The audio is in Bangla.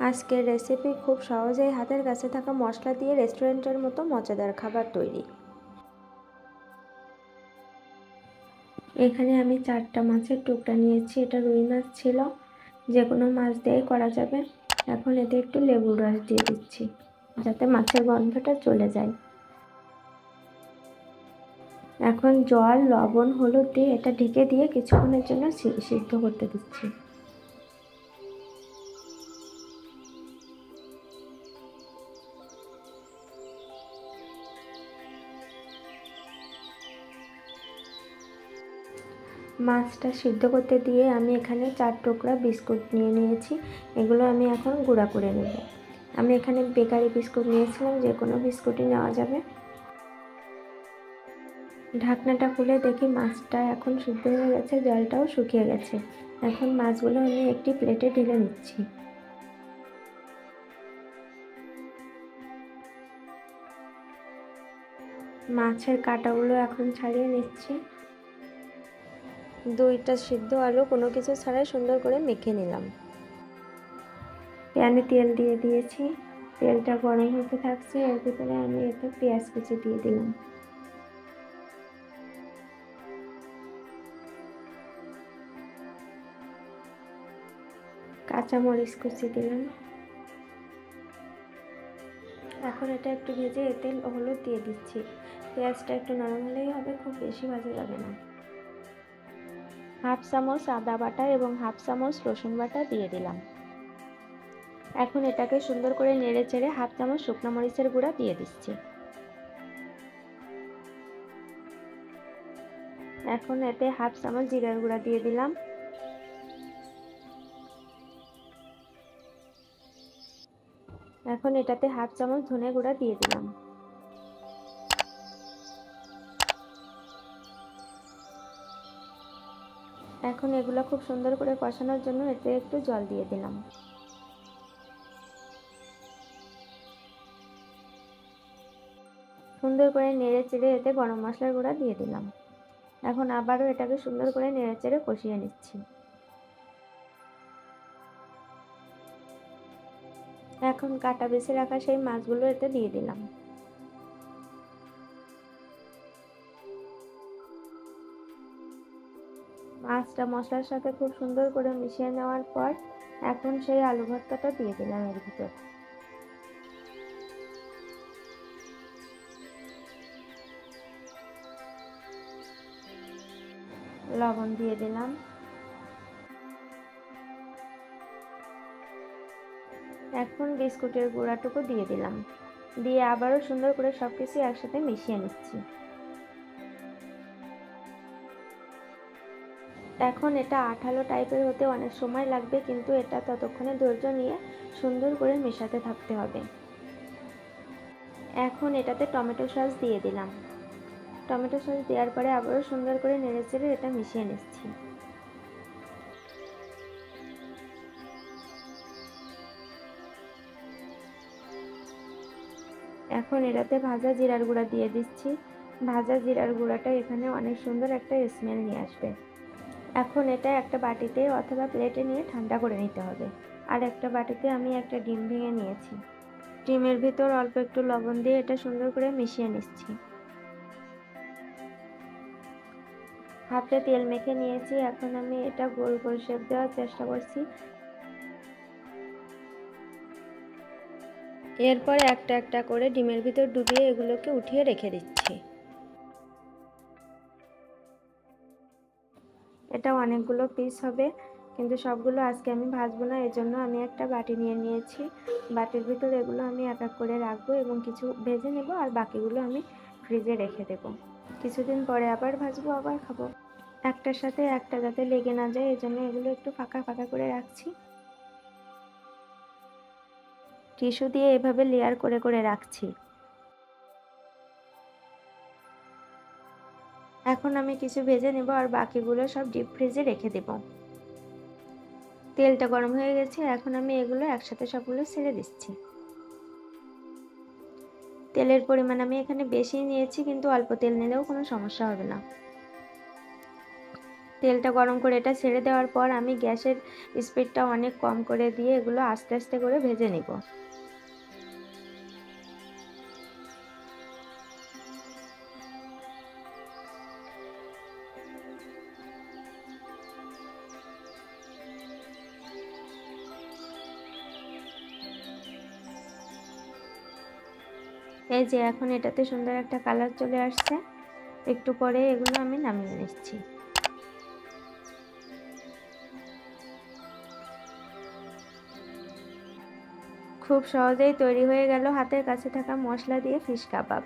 আজকের রেসিপি খুব সহজেই হাতের কাছে থাকা মশলা দিয়ে রেস্টুরেন্টের মতো মজাদার খাবার তৈরি। এখানে আমি 4টা মাছের টুকরা নিয়েছি। এটা রুই মাছ ছিল, যে কোনো মাছ দিয়েই করা যাবে। এখন এতে একটু লেবুর রস দিয়ে দিচ্ছি যাতে মাছের গন্ধটা চলে যায়। এখন জল, লবণ, হলুদ দিয়ে এটা ঢেকে দিয়ে কিছুক্ষণের জন্য সিদ্ধ করতে দিচ্ছি। মাছটা সিদ্ধ করতে দিয়ে আমি এখানে 4 টুকরা বিস্কুট নিয়ে নিয়েছি। এগুলো আমি এখন গুঁড়া করে নেব। আমি এখানে বেকারি বিস্কুট নিয়েছিলাম, যে কোনো বিস্কুটই নেওয়া যাবে। ঢাকনাটা খুলে দেখি মাছটা এখন সিদ্ধ হয়ে গেছে, জলটাও শুকিয়ে গেছে। এখন মাছগুলো আমি একটি প্লেটে ঢেলে নিচ্ছি। মাছের কাঁটাগুলো এখন ছাড়িয়ে নিচ্ছি। 2টা সিদ্ধ আলু কোনো কিছু ছাড়াই সুন্দর করে মেখে নিলাম। প্যানে তেল দিয়ে দিয়েছি, তেলটা গরম হতে থাকছে। এর ভিতরে আমি এতে পেঁয়াজ কুচি দিয়ে দিলাম, কাঁচামরিচ কুচি দিলাম। এখন এটা একটু ভেজে এতে হলুদ দিয়ে দিচ্ছি। পেঁয়াজটা একটু নরম হলেই হবে, খুব বেশি ভাজা যাবে না। হাফ চামচ আদা বাটা এবং হাফ চামচ রসুন বাটা দিয়ে দিলাম। এখন এটাকে সুন্দর করে নেড়ে চেড়ে হাফ চামচ শুকনো মরিচের গুঁড়া দিয়ে দিচ্ছি। এখন এতে হাফ চামচ জিরার গুঁড়া দিয়ে দিলাম। এখন এটাতে হাফ চামচ ধনে গুঁড়া দিয়ে দিলাম। এখন এগুলো খুব সুন্দর করে কষানোর জন্য এতে একটু জল দিয়ে দিলাম। সুন্দর করে নেড়ে চেড়ে এতে গরম মশলার গুঁড়া দিয়ে দিলাম। এখন আবারও এটাকে সুন্দর করে নেড়ে চেড়ে কষিয়ে নিচ্ছি। এখন কাটা বেছে রাখা সেই মাছগুলো এতে দিয়ে দিলাম। মাছটা মশলার সাথে খুব সুন্দর করে মিশিয়ে নেওয়ার পর এখন সেই আলু ভর্তাটা দিয়ে দিলাম এর ভিতর। লবণ দিয়ে দিলাম। এখন বিস্কুটের গুঁড়াটুকু দিয়ে দিলাম, দিয়ে আবারও সুন্দর করে সবকিছু একসাথে মিশিয়ে নিচ্ছি। এখন এটা আঠালো টাইপের হতে অনেক সময় লাগবে, কিন্তু এটা ততক্ষণে ধৈর্য নিয়ে সুন্দর করে মেশাতে থাকতে হবে। এখন এটাতে টমেটো সস দিয়ে দিলাম। টমেটো সস দেওয়ার পরে আবারও সুন্দর করে নেড়েচেড়ে এটা মিশিয়ে নিচ্ছি। এখন এটাতে ভাজা জিরার গুঁড়া দিয়ে দিচ্ছি। ভাজা জিরার গুঁড়াটা এখানে অনেক সুন্দর একটা স্মেল নিয়ে আসবে। এখন এটা একটা বাটিতে অথবা প্লেটে নিয়ে ঠান্ডা করে নিতে হবে। আর একটা বাটিতে আমি একটা ডিম ভেঙে নিয়েছি। ডিমের ভিতর অল্প একটু লবণ দিয়ে এটা সুন্দর করে মিশিয়ে নিচ্ছি। হাতে তেল মেখে নিয়েছি। এখন আমি এটা গোল গোল শেপ দেওয়ার চেষ্টা করছি। এরপর একটা একটা করে ডিমের ভিতর ডুবিয়ে এগুলোকে উঠিয়ে রেখে দিচ্ছি। এটা অনেকগুলো পিস হবে, কিন্তু সবগুলো আজকে আমি ভাজবো না, এজন্য আমি একটা বাটি নিয়ে নিয়েছি। বাটির ভিতর এগুলো আমি এক এক করে রাখবো এবং কিছু ভেজে নেব, আর বাকিগুলো আমি ফ্রিজে রেখে দেব। কিছুদিন পরে আবার ভাজবো, আবার খাবো। একটার সাথে একটা যাতে লেগে না যায়, এজন্য এগুলো একটু ফাঁকা ফাঁকা করে রাখছি। টিস্যু দিয়ে এভাবে লেয়ার করে করে রাখছি। এখন আমি কিছু ভেজে নেব, আর বাকিগুলো সব ডিপ ফ্রিজে রেখে দেব। তেলটা গরম হয়ে গেছে। এখন আমি এগুলো একসাথে সবগুলো ছেড়ে দিচ্ছি। তেলের পরিমাণ আমি এখানে বেশি নিয়েছি, কিন্তু অল্প তেল নিলেও কোনো সমস্যা হবে না। তেলটা গরম করে এটা ছেড়ে দেওয়ার পর আমি গ্যাসের স্পিডটা অনেক কম করে দিয়ে এগুলো আস্তে আস্তে করে ভেজে নিব। এই যে এখন এটাতে সুন্দর একটা কালার চলে আসছে। একটু পরে এগুলো আমি নামিয়ে নিচ্ছি। খুব সহজেই তৈরি হয়ে গেল হাতের কাছে থাকা মশলা দিয়ে ফিশ কাবাব।